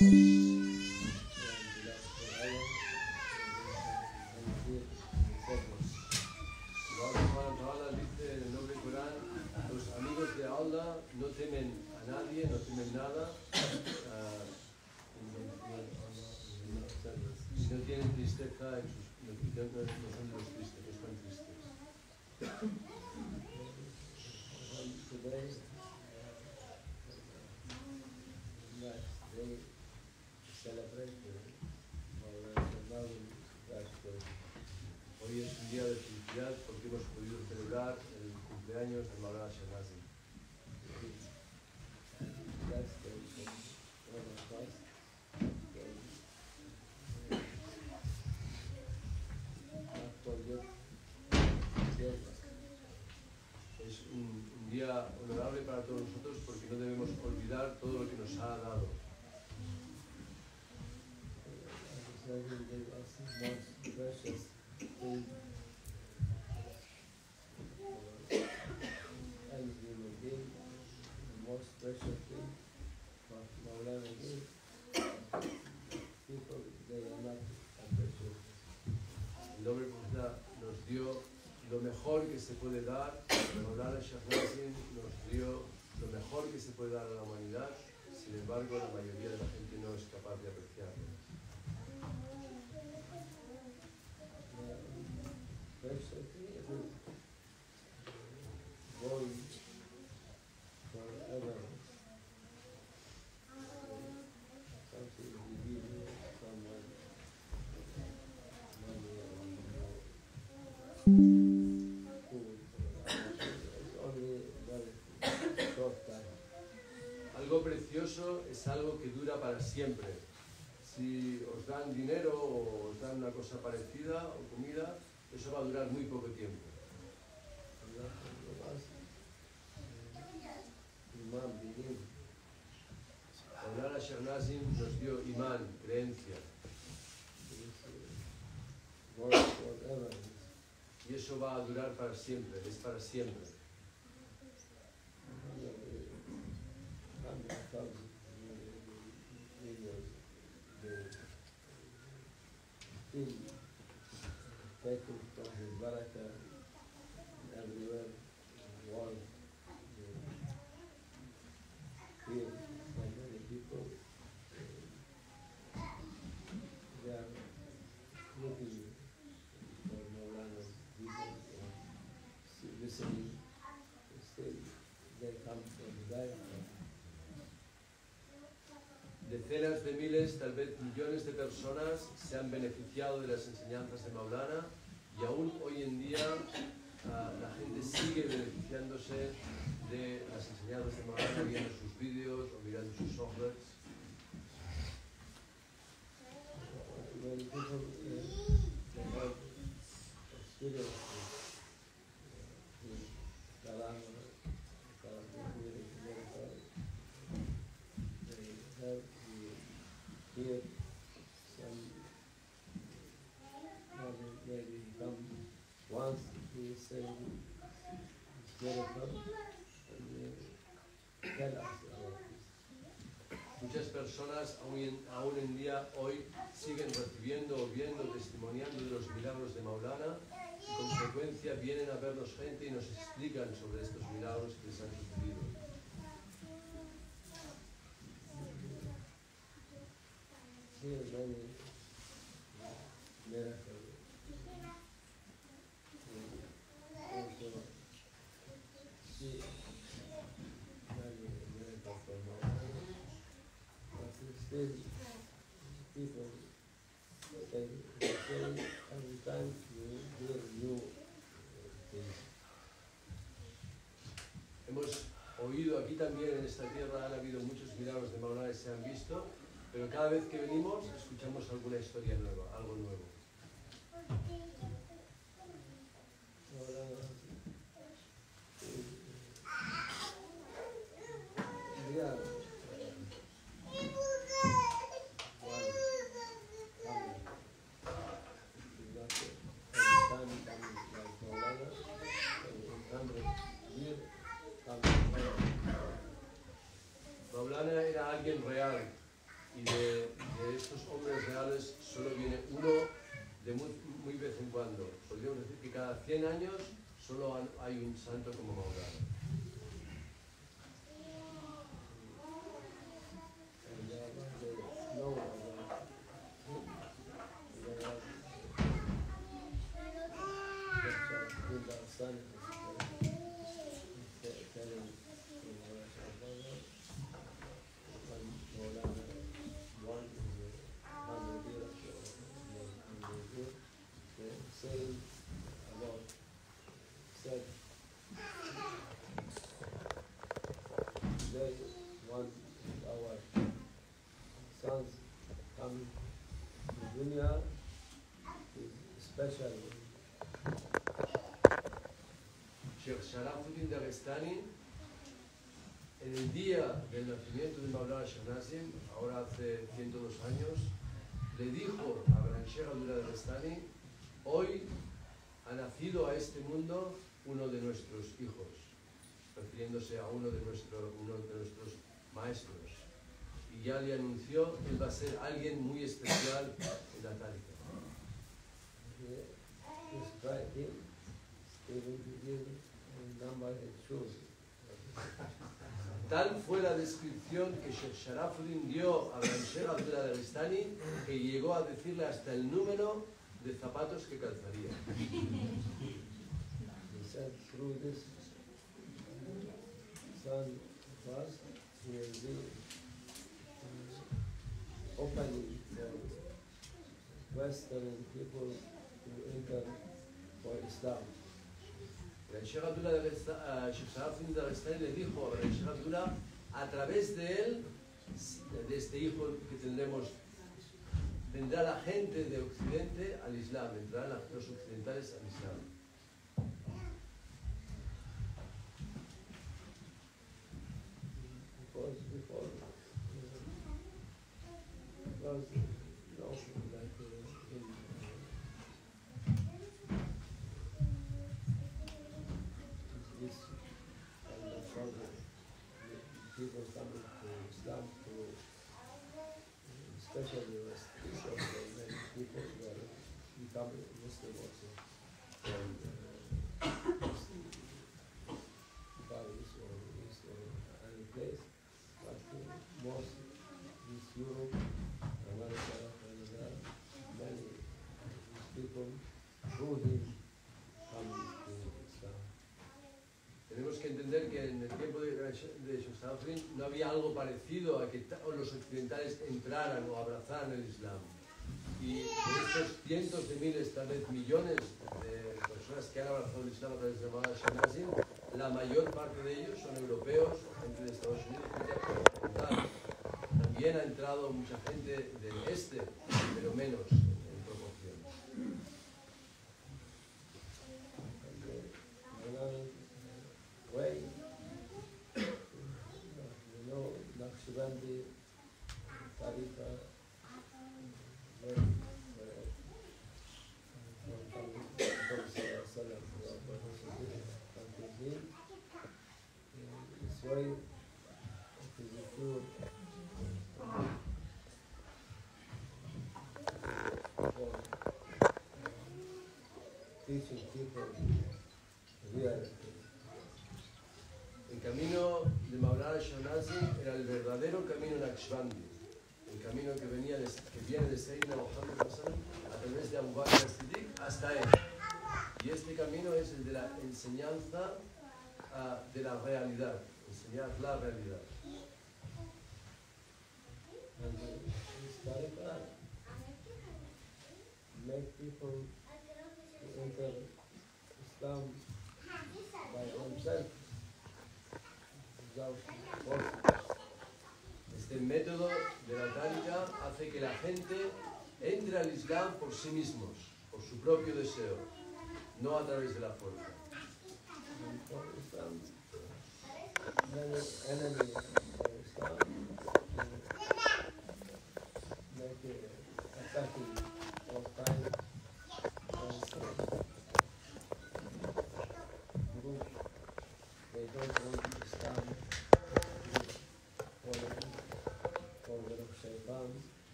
Dice en el nombre del Corán, los amigos de Allah no temen a nadie, no temen nada, y no tienen tristeza en sus, no son los tristes, no están tristes. Hoy es un día de felicidad porque hemos podido celebrar el cumpleaños de Maulana Sheikh Nazim. Es un día honorable para todos nosotros porque no debemos olvidar todo lo que nos ha dado. El noble profeta nos dio lo mejor que se puede dar, Maulana Sheikh Nazim nos dio lo mejor que se puede dar a la humanidad, sin embargo la mayoría de la gente no es capaz de apreciarlo. Algo precioso es algo que dura para siempre. Si os dan dinero o os dan una cosa parecida o comida, eso va a durar muy poco tiempo. Maulana Sheikh Nazim nos dio imán, creencia. Y eso va a durar para siempre, es para siempre. Decenas de miles, tal vez millones de personas se han beneficiado de las enseñanzas de Maulana y aún hoy en día la gente sigue beneficiándose de las enseñanzas de Maulana viendo sus vídeos o mirando sus softwares. Muchas personas aún en día hoy siguen recibiendo o viendo, testimoniando de los milagros de Maulana y con frecuencia vienen a vernos gente y nos explican sobre estos milagros que les han sucedido. Hemos oído aquí también en esta tierra, han habido muchos milagros de Maulana que se han visto, pero cada vez que venimos escuchamos alguna historia nueva, algo nuevo. Maulana era alguien real y de estos hombres reales solo viene uno de muy vez en cuando. Podríamos decir que cada 100 años solo hay un santo como Maulana. Sheikh Sharafuddin Dagestani, en el día del nacimiento de Maulana Sheikh Nazim, ahora hace 102 años, le dijo a Gran Sheikh Abdullah Dagestani: hoy ha nacido a este mundo uno de nuestros hijos, refiriéndose a uno de nuestros maestros. Y ya le anunció que él va a ser alguien muy especial en la tariqa. Tal fue la descripción que Sheikh Sharafuddin dio a Gran Sheikh Abdullah Dagestani que llegó a decirle hasta el número de zapatos que calzaría. Western people to enter for Islam. El Sheikh Abdullah Sheikh Sharafuddin Dagestani le dijo a Sheikh Abdullah: a través de él, de este hijo que tendremos, vendrá la gente de Occidente al Islam, entrarán los occidentales al Islam. People coming to Islam to, especially many people who are becoming Muslim also. And Paris or East or any place, but most is Europe, America, Canada, many people through him coming to Islam. Tenemos que entender que en el tiempo de Sheikh Sharafuddin no había algo parecido a que los occidentales entraran o abrazaran el Islam. Y de estos cientos de miles, tal vez millones de personas que han abrazado el Islam a través de Maulana Sheikh Nazim, la mayor parte de ellos son europeos o gente de Estados Unidos. También ha entrado mucha gente del este, pero menos en proporción. Way, Naqshbandi, Tariqa, this way it is a pure for teaching people reality. El camino de Maulana Sheikh Nazim era el verdadero camino Naqshbandi, el camino que viene de Sayyidina Muhammad a través de Abu Bakr as-Siddiq hasta él. Y este camino es el de la enseñanza de la realidad, enseñar la realidad. And this tariqa make people to enter Islam by themselves. Este método de la tariqa hace que la gente entre al Islam por sí mismos, por su propio deseo, no a través de la fuerza.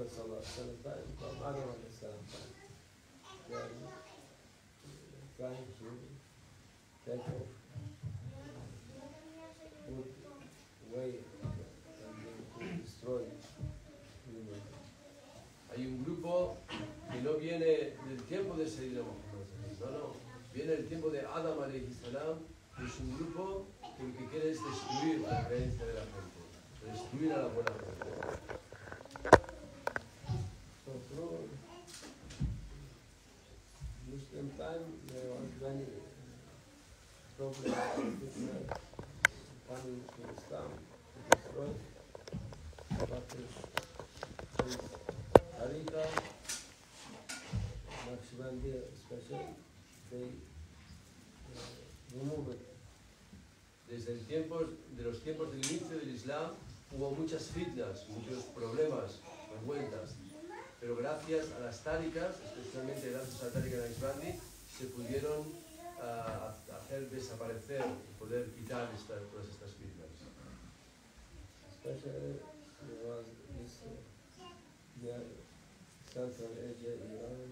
Prophet sallallahu alaihi wasallam time, from Adam alaihi salam time. They are trying to take off good way and to destroy humanity. Hay un grupo que no viene del tiempo de Sayyidina Muhammad, no, viene del tiempo de Adam alayhi salam, es un grupo que lo que quiere es destruir la creencia de la gente, destruir a la buena gente. So through Muslim time, there was many problems coming to Islam to destroy. But this Harika, Naqshbandi especially, they remove it. Desde de los tiempos del inicio del Islam hubo muchas fitnas, muchos problemas, revueltas, pero gracias a las táricas, especialmente gracias a la tárika de Naqshbandi, se pudieron hacer desaparecer y poder quitar todas estas fitnas. Especially there was this near Central Asia, Iran,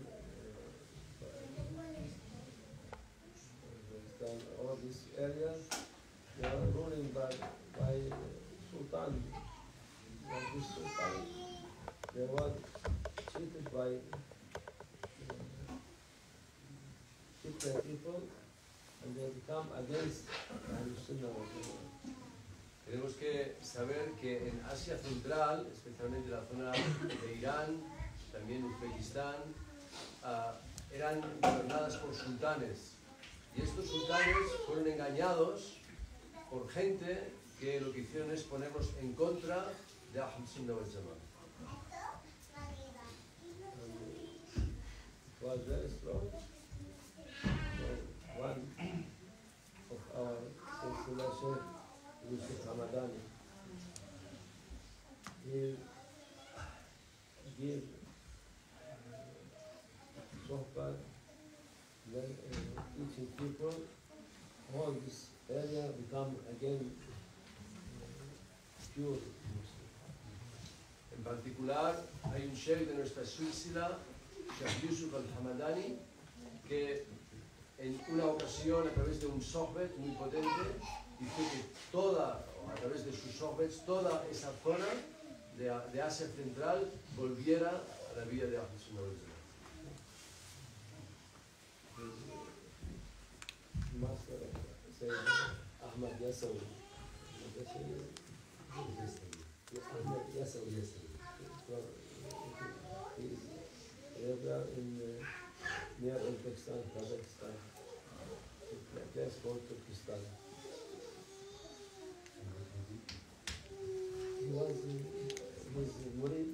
Pakistan, all these areas, they are ruling by Sultan. Like this Sultan, they were cheated by different people, and they become against Al-Sunnah wal Jama'ah. Tenemos que saber que en Asia Central, especialmente la zona de Irán, también Uzbekistán, eran gobernadas por sultanes. Y estos sultanes fueron engañados por gente que lo que hicieron es ponerlos en contra de Ahl Sunnah wal Jama'ah. It was very strong. So one of our Silsila Sheikh, Yusuf Hamadani, he gave sohbah, teaching people, all this area become again pure. En particular, hay un sheikh de nuestra silsila, Sheikh Yusuf al-Hamadani, que en una ocasión, a través de un sohbet muy potente, hizo que a través de sus sohbets, toda esa zona de Asia Central volviera a la vida de Ahl Sunnah wal Jama'ah. Master Sayyid Ahmad Yasawi. Ahmad Yasawi. He is Rebbe in near Uzbekistan, Kazakhstan. A place called Turkestan. He was his murid,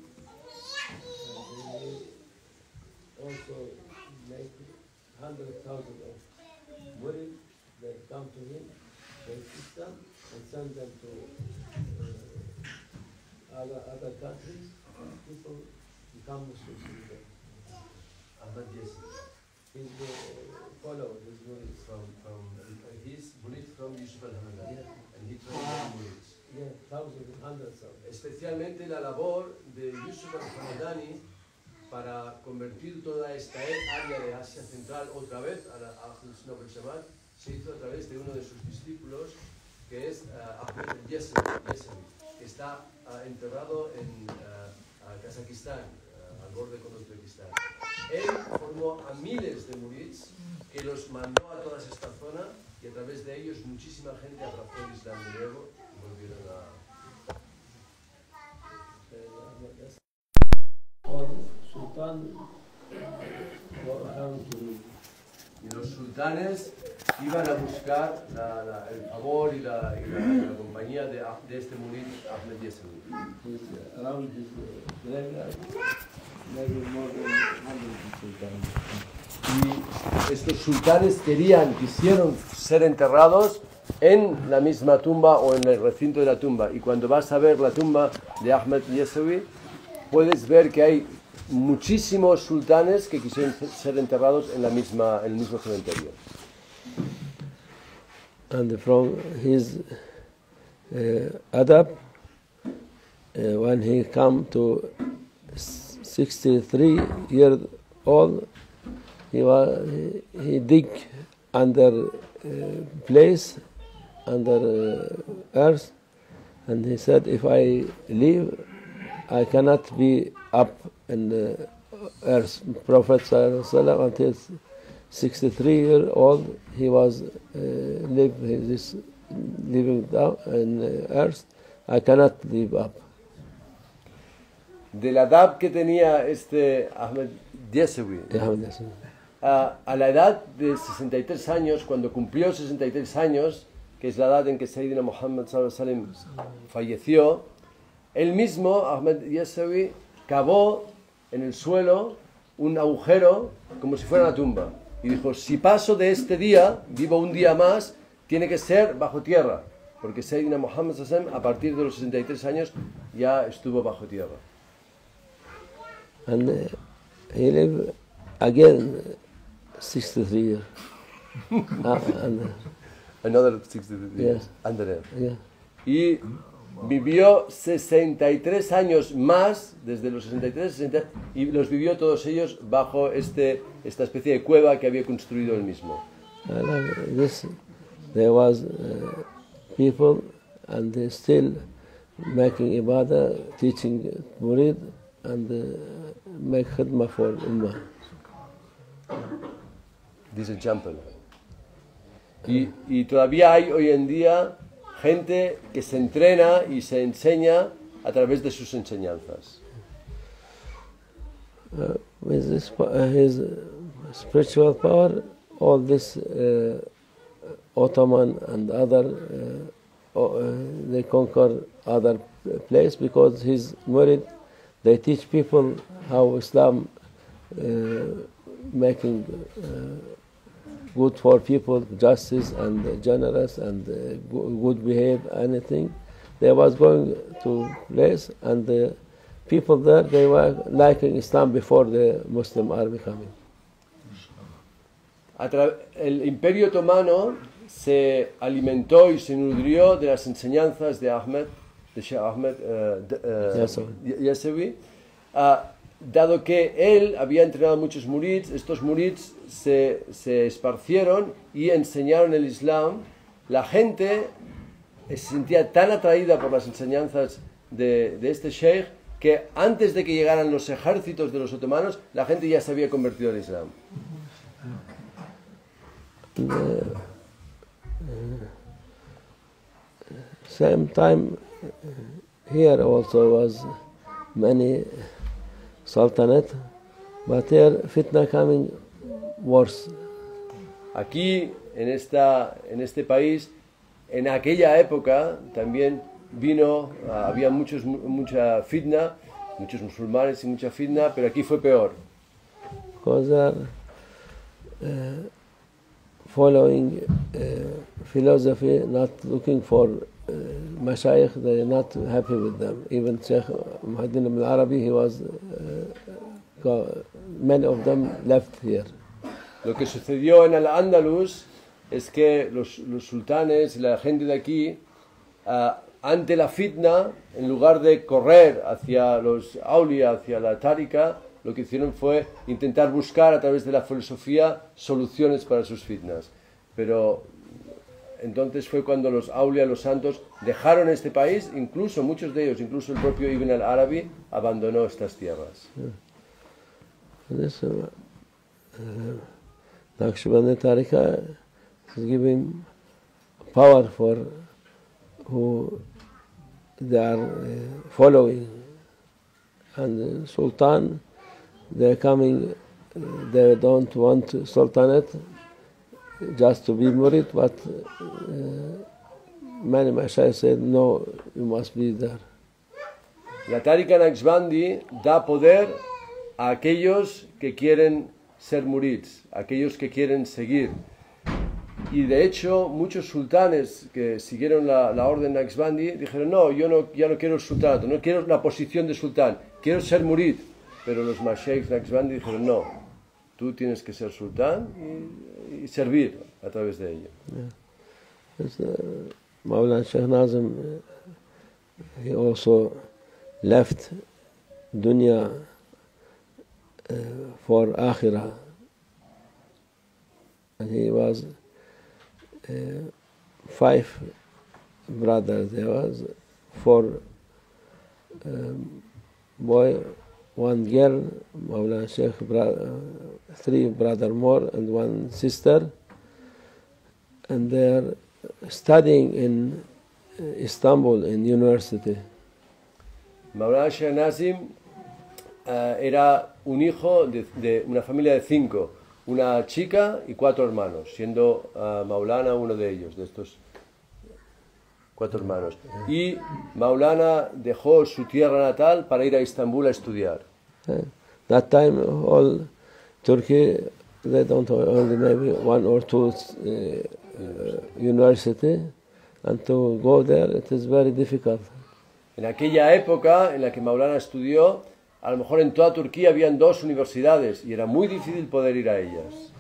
and he also make 100,000 of murid. They come to him, they teach them, and send them to other countries. People become Muslims in them. Ahmad Yasawi. He's the follower, his murid. He's murid from Yusuf al-Hamadani, Yeah. and he trained murids. Yeah, thousands and hundreds of them. Especialmente la labor de Yusuf al-Hamadani para convertir toda esta área de Asia Central otra vez a Ahl Sunnah wal Jama'ah se hizo a través de uno de sus discípulos, que es Ahmed Yasawi, que está enterrado en Kazajistán, al borde con Uzbekistán. Él formó a miles de murids que los mandó a toda esta zona y a través de ellos muchísima gente abrazó el Islam de nuevo y volvieron a... Or Sultan go around to Y los sultanes iban a buscar el favor y la compañía de este murid Ahmed Yasawi. around his graveyard, maybe more than 100 sultans. Y estos sultanes quisieron ser enterrados en la misma tumba o en el recinto de la tumba. Y cuando vas a ver la tumba de Ahmed Yasawi, puedes ver que hay muchísimos sultanes que quisieron ser enterrados en el mismo cementerio. And from his adab, when he come to 63 years old, he dig under place, under earth, and he said, if I leave, I cannot be up in the earth. Prophet ﷺ, until 63 years old, he was living down in earth. I cannot live up. De la edad que tenía este Ahmed Yesevi, a la edad de 63 años, cuando cumplió 63 años, que es la edad en que Sayyidina Muhammad sallallahu alaihi wasallam falleció, él mismo, Ahmed Yesevi, cavó en el suelo un agujero como si fuera una tumba. Y dijo, si paso de este día, vivo un día más, tiene que ser bajo tierra. Porque Sayyidina Muhammad sallallahu alaihi wasallam, a partir de los 63 años, ya estuvo bajo tierra. And he lived again 63 years. Another 63 years. Yes. Under him. Yeah. Y vivió 63 años más, desde los 63, 60, y los vivió todos ellos bajo esta especie de cueva que había construido él mismo. There was people, and they still making ibadah, teaching murid, and make khidmah for ummah. This example. Y todavía hay hoy en día gente que se entrena y se enseña a través de sus enseñanzas. With his spiritual power, all this Ottoman and other, they conquer other place, because his murid, they teach people how Islam making good for people, justice and generous and good behave, anything. They was going to place, and the people there, they were liking Islam before the Muslim army coming. El Imperio Otomano se alimentó y se nutrió de las enseñanzas de Ahmed, de Sheikh Ahmed Yesevi, dado que él había entrenado muchos murids. Estos murids se esparcieron y enseñaron el Islam. La gente se sentía tan atraída por las enseñanzas de este sheikh que antes de que llegaran los ejércitos de los otomanos, la gente ya se había convertido al Islam. Same time here also was many sultanate, but here fitna coming worse. Aquí, en este país, en aquella época también había mucha fitna, muchos musulmanes y mucha fitna, pero aquí fue peor. Because they are following philosophy, not looking for mashayikh, they are not happy with them. Even Sheikh Muhyiddin ibn Arabi, he was, many of them left here. Lo que sucedió en Al-Ándalus es que los sultanes y la gente de aquí, ante la fitna, en lugar de correr hacia los aulia, hacia la tárika, lo que hicieron fue intentar buscar a través de la filosofía soluciones para sus fitnas. Pero entonces fue cuando los aulia, los santos, dejaron este país, incluso muchos de ellos, incluso el propio Ibn al-Arabi, abandonó estas tierras. Naqshbandi Tariqa is giving power for who they are following, and Sultan, they are coming, they don't want Sultanate just to be murid, but many Mashayikh said, no, you must be there. La Tariqa Naqshbandi da poder a aquellos que quieren ser murids, aquellos que quieren seguir. Y de hecho, muchos sultanes que siguieron la orden Naqshbandi dijeron, no, ya no quiero el sultanato, no quiero la posición de sultán, quiero ser murid. Pero los mashayikh Naqshbandi dijeron, no, tú tienes que ser sultán y servir a través de ello. Mawlana Shaykh Nazim, he also left dunya for Akhirah. And he was 5 brothers. There was 4 boy, 1 girl, Mawlana Sheikh, 3 brother more, and 1 sister. And they're studying in Istanbul in university. Mawlana Sheikh Nazim era un hijo de una familia de 5, una chica y 4 hermanos, siendo Maulana uno de ellos, de estos 4 hermanos. Y Maulana dejó su tierra natal para ir a Estambul a estudiar. That time, all Turkey, they don't have only maybe 1 or 2 university, and to go there it is very difficult. En aquella época en la que Maulana estudió, a lo mejor en toda Turquía habían 2 universidades y era muy difícil poder ir a ellas.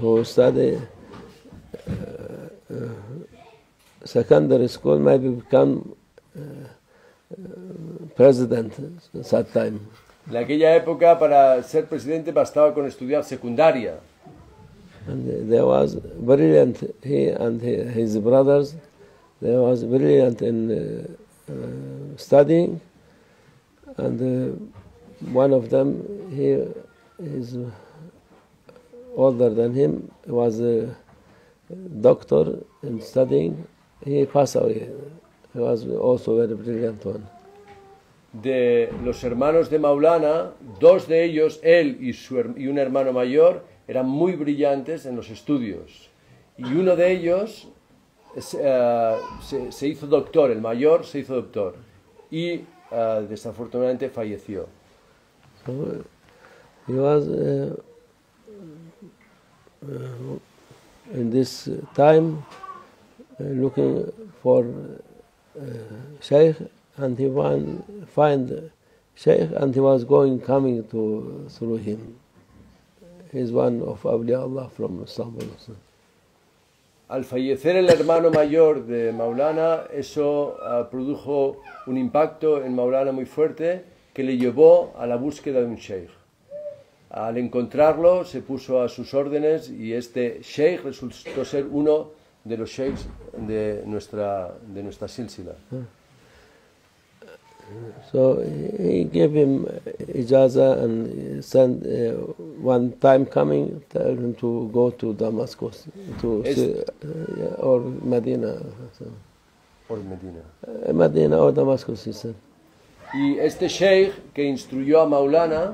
Who study secondary school maybe become president at that time. En aquella época para ser presidente bastaba con estudiar secundaria. And there was brilliant, he and his brothers, they was brilliant in studying, and one of them, he is older than him, was a doctor in studying. He passed away. He was also a very brilliant one. De los hermanos de Maulana, 2 de ellos, él y un hermano mayor, eran muy brillantes en los estudios. Y uno de ellos se hizo doctor, el mayor se hizo doctor. Y desafortunadamente falleció. So, he was in this time looking for Sheikh, and he find Sheikh, and he was coming through him. He's one of Awliya Allah from Istanbul. Al fallecer el hermano mayor de Maulana, eso produjo un impacto en Maulana muy fuerte que le llevó a la búsqueda de un sheikh. Al encontrarlo, se puso a sus órdenes y este sheikh resultó ser uno de los sheikhs de nuestra silsila. So he gave him ijaza and sent one time coming, tell him to go to Damascus, or Medina. Or Medina. Medina or Damascus, he said. Y este sheikh que instruyó a Maulana,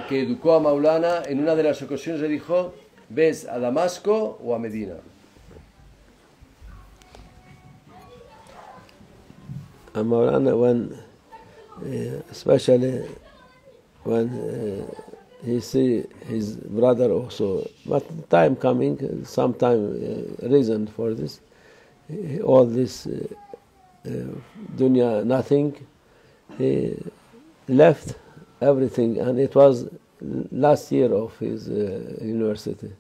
que educó a Maulana, en una de las ocasiones le dijo, ¿ves a Damasco o a Medina? And Maulana, especially when he see his brother also, but time coming, some time reason for this, all this dunya, nothing, he left everything, and it was last year of his university.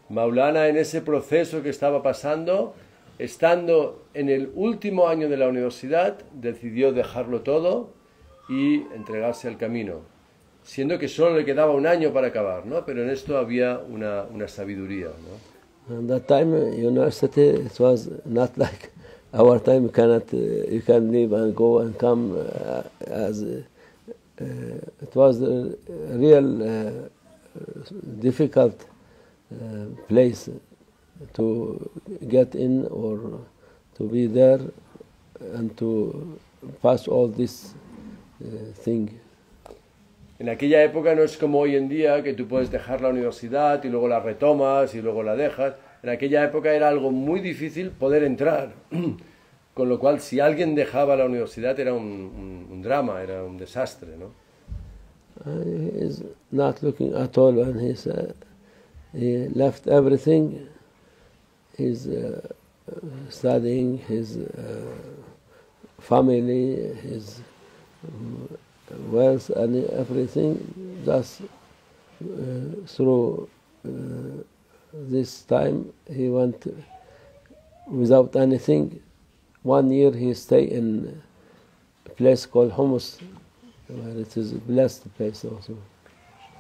Maulana, en ese proceso que estaba pasando, estando en el último año de la universidad, decidió dejarlo todo y entregarse al camino, siendo que solo le quedaba un año para acabar, ¿no? Pero en esto había una sabiduría, ¿no? And that time, university, it was not like our time. You can leave and go and come it was a real difficult place to get in or to be there and to pass all this thing. En aquella época no es como hoy en día que tú puedes dejar la universidad y luego la retomas y luego la dejas. En aquella época era algo muy difícil poder entrar, con lo cual si alguien dejaba la universidad era un drama, era un desastre, ¿no? He is not looking at all when he left everything. He's studying his family, his wealth and everything, just through this time he went without anything. 1 year he stayed in a place called Homs, where it is a blessed place also.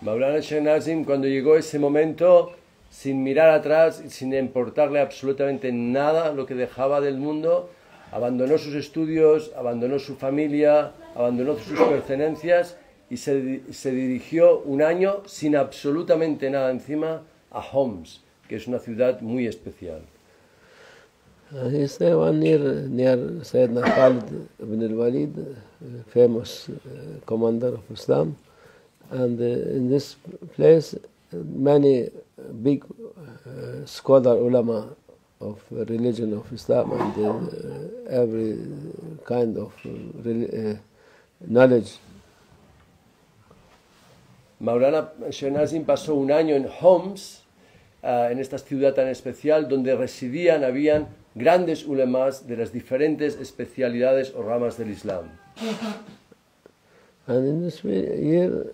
Maulana Sheikh Nazim, cuando llegó ese momento, sin mirar atrás y sin importarle absolutamente nada lo que dejaba del mundo, abandonó sus estudios, abandonó su familia, abandonó sus pertenencias y se dirigió un año sin absolutamente nada encima a Homs, que es una ciudad muy especial. He stayed 1 year near Sayyidina Khalid ibn al-Walid, famous commander of Islam, and in this place many big scholar ulama of religion of Islam and every kind of knowledge. Maulana Sheikh Nazim pasó un año en Homs, en esta ciudad tan especial, donde habían grandes ulemas de las diferentes especialidades o ramas del Islam. And in this year,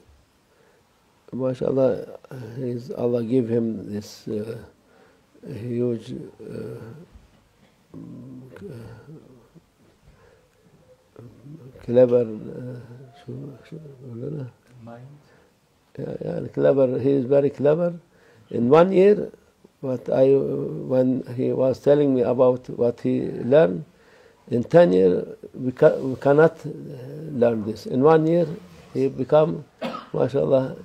mashallah, Allah gave him this huge clever mind. Yeah, clever. He is very clever. In 1 year, when he was telling me about what he learned, in 10 years we cannot learn this. In 1 year, he become, mashallah,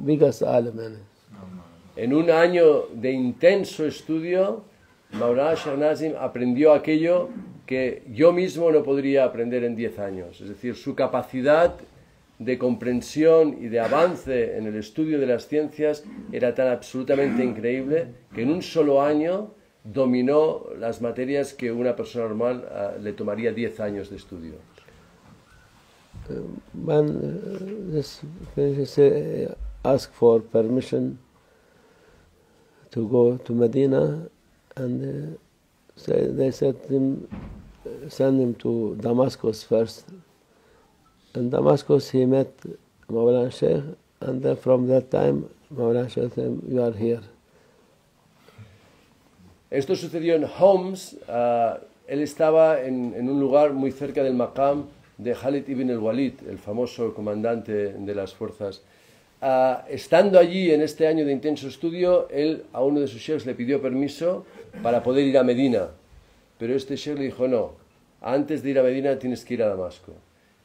biggest alim. En un año de intenso estudio, Maulana Sheikh Nazim aprendió aquello que yo mismo no podría aprender en 10 años. Es decir, su capacidad de comprensión y de avance en el estudio de las ciencias era tan absolutamente increíble que en un solo año dominó las materias que una persona normal le tomaría 10 años de estudio. When this he asked for permission to go to Medina, and they said him, send him to Damascus first. In Damascus he met Maulana Sheikh, and then from that time Maulana Sheikh said, you are here. Esto sucedió en Homs. Él estaba en un lugar muy cerca del maqam de Khalid ibn al-Walid, el famoso comandante de las fuerzas. Estando allí en este año de intenso estudio, él a uno de sus sheikhs le pidió permiso para poder ir a Medina, pero este sheikh le dijo no, antes de ir a Medina tienes que ir a Damasco.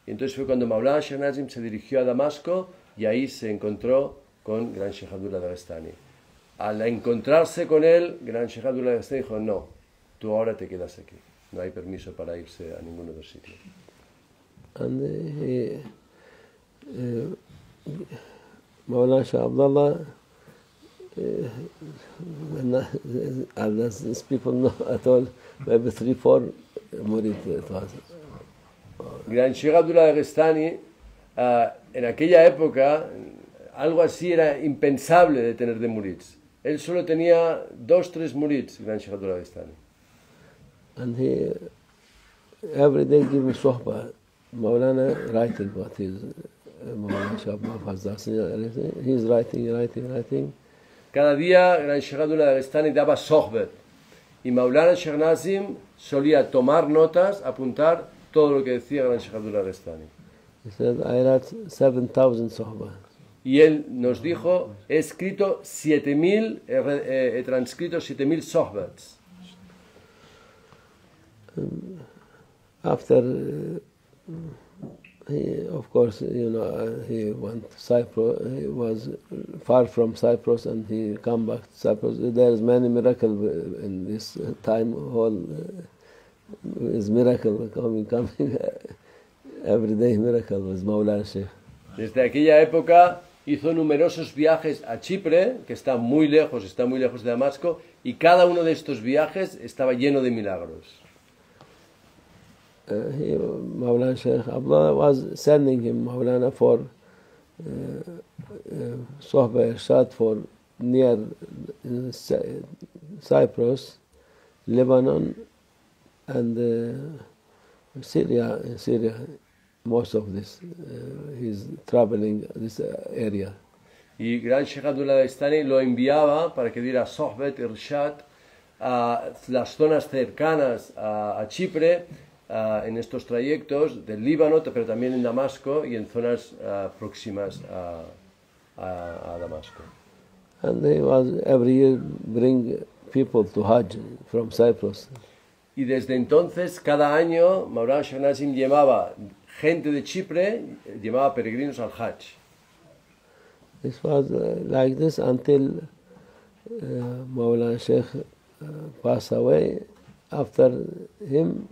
Y entonces fue cuando Maulana Sheikh Nazim se dirigió a Damasco y ahí se encontró con Gran Sheikh Abdullah Dagestani. Al encontrarse con él, Gran Sheikh Abdullah Dagestani dijo, no, tú ahora te quedas aquí, no hay permiso para irse a ningún otro sitio. And Maulana Sheikh Abdullah, as these people know at all, maybe 3-4 murid it was. Gran Sheikh Abdullah Dagestani, en aquella época, algo así era impensable de tener de murids. Él solo tenía 2-3 murids, Gran Sheikh Abdullah Dagestani. And he every day give me sohbah. Maulana writing what is Maulana Sheikh Abdullah Fazl. He's writing. Cada día Gran Sheikh Abdullah Dagestani daba sohbet. Y Maulana Sheikh Nazim solía tomar notas, apuntar todo lo que decía Gran Sheikh Abdullah Dagestani. He said, I wrote 7,000 sohbah. Y él nos dijo, he escrito 7,000, he transcrito 7,000 sohbets. After he, of course, he went to Cyprus. He was far from Cyprus, and he come back to Cyprus. There is many miracles in this time. Whole is miracle coming. Every day miracle was Maulana Sheikh. Desde aquella época hizo numerosos viajes a Chipre, que está muy lejos de Damasco, y cada uno de estos viajes estaba lleno de milagros. Maulana Sheikh Abdullah was sending him Maulana for Sohbah Irshad for near Cyprus, Lebanon, and Syria. Most of this, he's traveling this area. Y Gran Sheikh Abdullah Dagestani lo enviaba para que diera Sohbet Irshad a las zonas cercanas a Chipre, en estos trayectos del Líbano, pero también en Damasco y en zonas próximas a Damasco. And they was every year bring people to Hajj from Cyprus. Y desde entonces, cada año, Maulana Sheikh Nazim llevaba gente de Chipre, llevaba peregrinos al Hajj. This was like this until Maulana Sheikh passed away. After him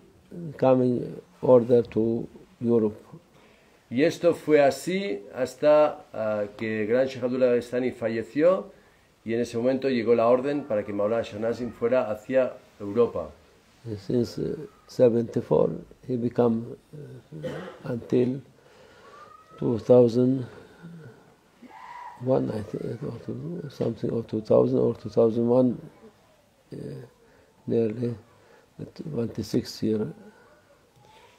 coming order to Europe. Y esto fue así hasta que el gran Sheikh Abdullah Dagestani falleció, y en ese momento llegó la orden para que Maulana Sheikh Nazim fuera hacia Europa. Since 74, he became until 2001, I think, or something, or 2000 or 2001, nearly 26 years.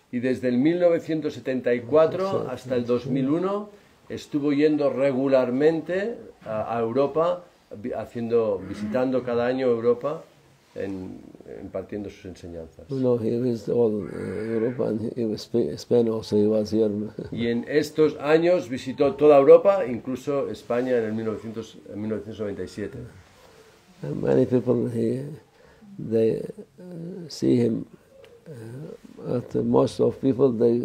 Y desde el 1974 hasta el 2001 estuvo yendo regularmente a Europa, visitando cada año Europa, impartiendo sus enseñanzas. No, he visited all Europe, and he was Spain also. He was here. Y en estos años visitó toda Europa, incluso España en el 1997. And many people they see him. But most of people they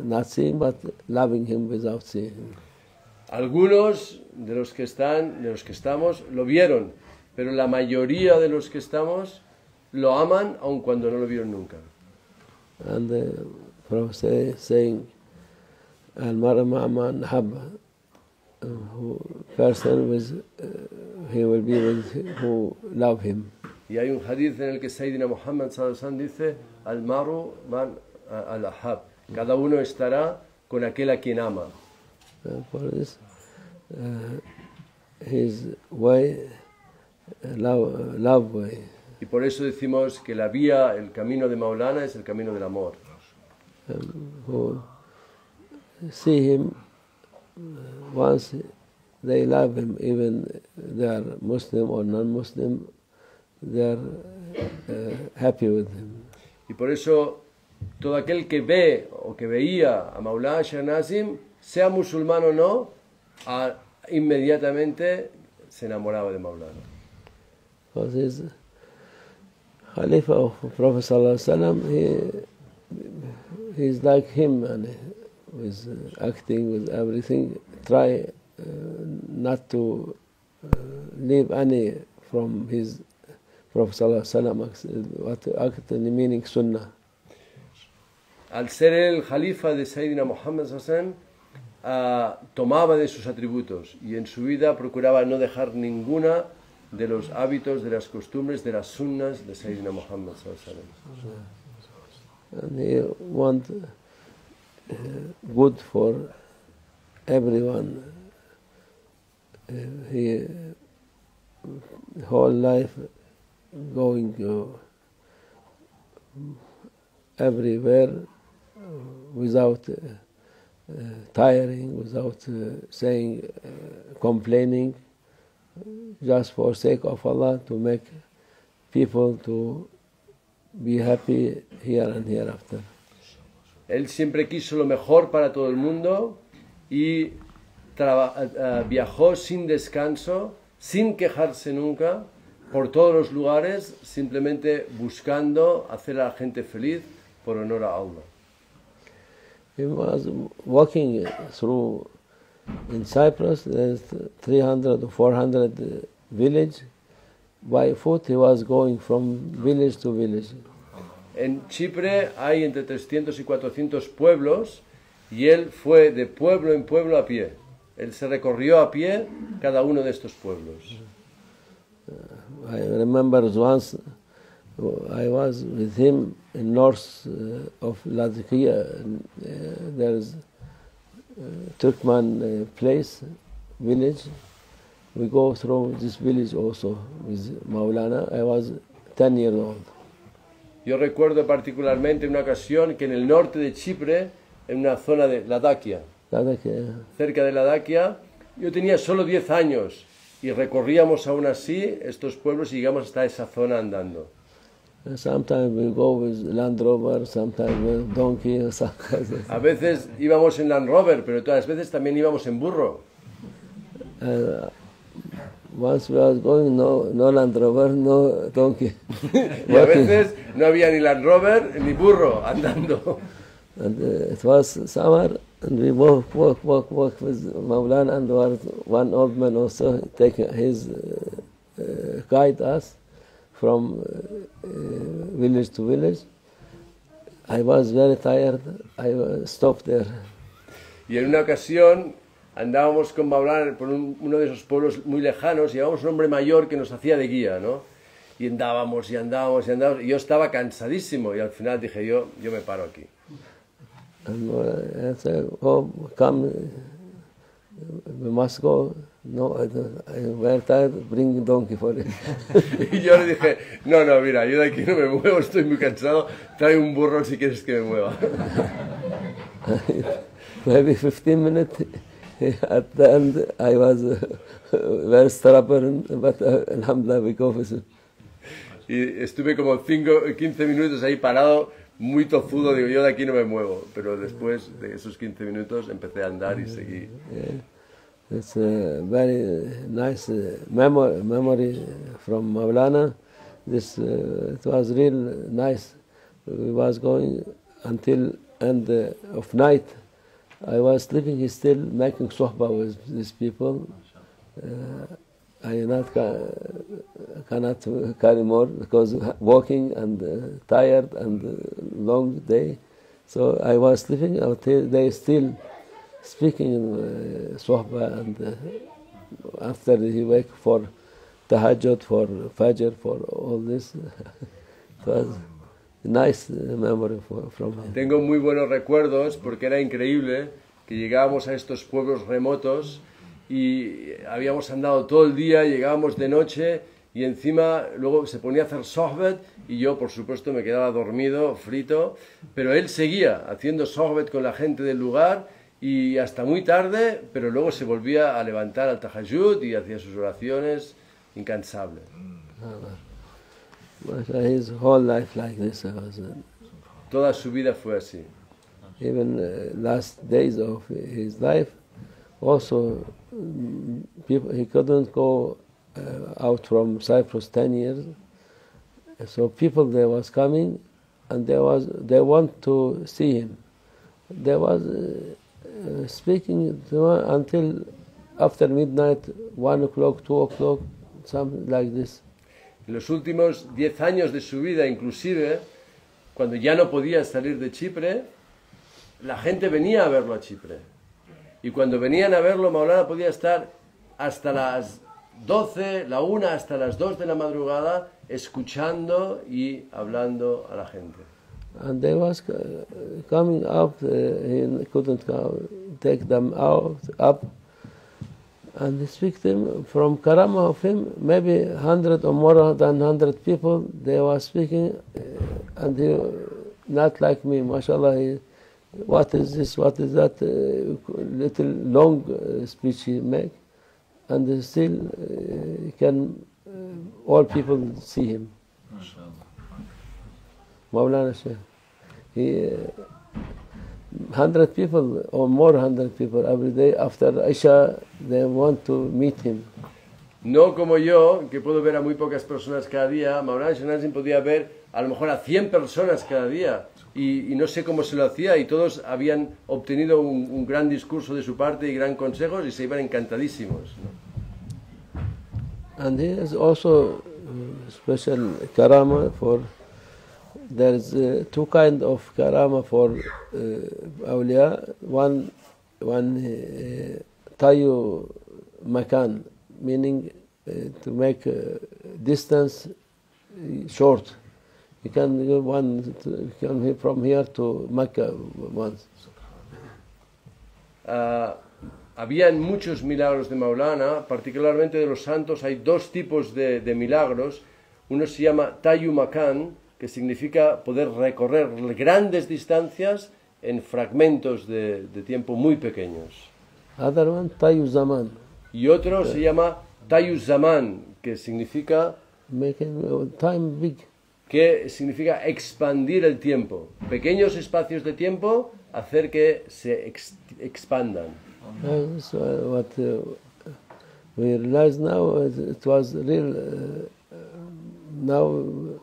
not seeing but loving him without seeing him. Algunos de los que estamos, lo vieron, pero la mayoría de los que estamos lo aman aun cuando no lo vieron nunca. And the Prophet saying, "Al-mar'a man habba," who person with he will be with who love him. Y hay un hadith en el que Sayyidina Muhammad sallallahu alaihi wasallam dice, al-maru man al-ahab, cada uno estará con aquel a quien ama. For this, his way, love way. Y por eso decimos que la vía, el camino de Maulana es el camino del amor. Who see him once, they love him, even they are Muslim or non-Muslim. They are happy with him. Y por eso todo aquel que ve o que veía a Maulana Sheikh Nazim, sea musulmán o no, inmediatamente se enamoraba de Maulana. Because he's Khalifa of Prophet Sallallahu Alaihi Wasallam, he's like him, and with acting, with everything. Try not to leave any from his Prophet Sallallahu Alaihi Wasallam, meaning Sunnah. Al ser el Khalifa de Sayyidina Muhammad Sallallahu Alaihi Wasallam, tomaba de sus atributos y en su vida procuraba no dejar ninguna de los hábitos, de las costumbres, de las sunnas de Sayyidina Muhammad Sallallahu Alaihi Wasallam. And he want good for everyone. He whole life going everywhere without tiring, without saying, complaining, just for sake of Allah, to make people to be happy here and hereafter. Él siempre quiso lo mejor para todo el mundo y viajó sin descanso, sin quejarse nunca, por todos los lugares, simplemente buscando hacer a la gente feliz por honor a Allah. He was walking through, in Cyprus, there's 300 or 400 villages. By foot he was going from village to village. En Chipre hay entre 300 y 400 pueblos y él fue de pueblo en pueblo a pie. Él se recorrió a pie cada uno de estos pueblos. I remember once I was with him in north of Latakia. There's Turkmen place, village. We go through this village also with Maulana. I was 10 years old. Yo recuerdo particularmente una ocasión que en el norte de Chipre, en una zona de Latakia, cerca de Latakia, yo tenía solo 10 años y recorríamos aún así estos pueblos y llegamos hasta esa zona andando. Sometimes we go with Land Rover, sometimes with donkey, or sometimes. A veces íbamos en Land Rover, pero todas las veces también íbamos en burro. Once we was going, no Land Rover, no donkey. Y a veces no había ni Land Rover ni burro andando. And it was summer, and we walk with Maulana, and one old man also taking his guide us from village to village. I was very tired. I stopped there. Y en una ocasión andábamos con Maulana por uno de esos pueblos muy lejanos y llevábamos un hombre mayor que nos hacía de guía, ¿no? Y andábamos y andábamos y andábamos. Y yo estaba cansadísimo y al final dije yo me paro aquí. And I said, oh, come, we must go. No, I'm very tired, bring donkey for it. Y yo le dije, no, mira, yo de aquí no me muevo, estoy muy cansado, trae un burro si quieres que me mueva. Maybe 15 minutes, at the end I was very stubborn, but alhamdulillah we go with it. Y estuve como 15 minutos ahí parado, muy tozudo, digo, yo de aquí no me muevo. Pero después de esos 15 minutos empecé a andar y seguí. Yeah. It's a very nice memory from Maulana. It was real nice. We was going until end of night. I was sleeping, he's still making sohbah with these people. I cannot carry more because walking and tired and long day. So I was sleeping until they still speaking in sohbah, and after he wake for tahajjud, for fajr, for all this. It was a nice memory from him. Tengo muy buenos recuerdos porque era increíble que llegábamos a estos pueblos remotos y habíamos andado todo el día, llegábamos de noche y encima luego se ponía a hacer sohbet y yo por supuesto me quedaba dormido, frito, pero él seguía haciendo sohbet con la gente del lugar y hasta muy tarde, pero luego se volvía a levantar al tahajjud y hacía sus oraciones incansable. But his whole life like this was. Toda su vida fue así. Even last days of his life, also people, he couldn't go out from Cyprus 10 years. So people they was coming, and they want to see him. They was speaking to him until after midnight, 1 o'clock, 2 o'clock, something like this. En los últimos 10 años de su vida, inclusive, cuando ya no podía salir de Chipre, la gente venía a verlo a Chipre. Y cuando venían a verlo, Maulana podía estar hasta las 12, la 1, hasta las 2 de la madrugada, escuchando y hablando a la gente. And they was coming up, he couldn't take them up, and speak to him from Karama of him, maybe 100 or more than 100 people, they were speaking, and he, not like me, mashallah, he, what is this, what is that, little long speech he make, and still can all people see him. Maulana Sheikh. He 100 people or more 100 people every day after Isha, they want to meet him. No como yo, que puedo ver a muy pocas personas cada día. Maulana Sheikh podía ver a lo mejor a 100 personas cada día. Y no sé cómo se lo hacía, y todos habían obtenido un gran discurso de su parte y gran consejos y se iban encantadísimos, ¿no? And he is also special karama for. There is two kind of karama for awliya. One tayu makan, meaning to make distance short. You can go come from here to Mecca once. Habían muchos milagros de Maulana, particularmente de los santos. Hay dos tipos de milagros. Uno se llama tayu makan, que significa poder recorrer grandes distancias en fragmentos de tiempo muy pequeños. Other one, tayu zaman. Y otro se llama tayu zaman, que significa making time big. que significa expandir el tiempo. Pequeños espacios de tiempo, hacer que se expandan. So what we realize now, it was real. Now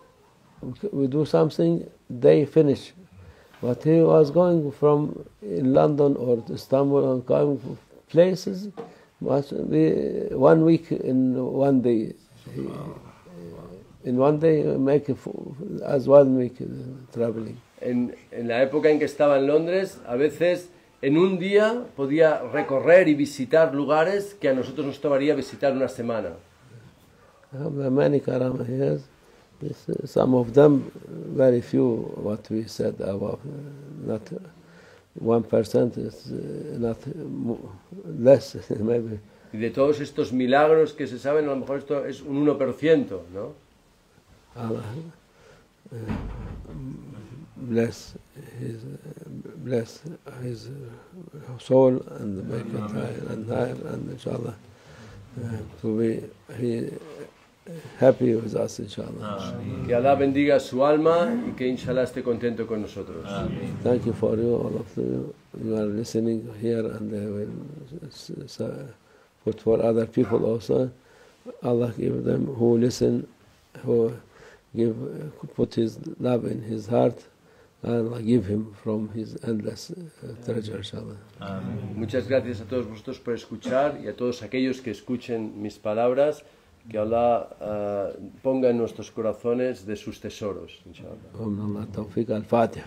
we do something, they finish. But he was going from London or Istanbul and going to places, but 1 week in 1 day. In 1 day, make it as 1 week traveling. En la época en que estaba en Londres, a veces en un día podía recorrer y visitar lugares que a nosotros nos tomaría visitar una semana. I have many Karama here. Some of them, very few, what we said about, not 1%, is not less, maybe. Y de todos estos milagros que se saben, a lo mejor esto es un 1%, ¿no? Allah bless his soul and make it higher and inshallah to be happy with us, inshallah. Que Alá bendiga su alma y que inshallah esté contento con nosotros. Thank you for you, all of you. You are listening here, and they will put for other people also. Allah give them who listen, who put His love in his heart. Allah give him from His endless treasure, inshallah. Muchas gracias a todos vosotros por escuchar y a todos aquellos que escuchen mis palabras. Que Allah ponga en nuestros corazones de sus tesoros, inshallah. Tawfiq al-Fatiha.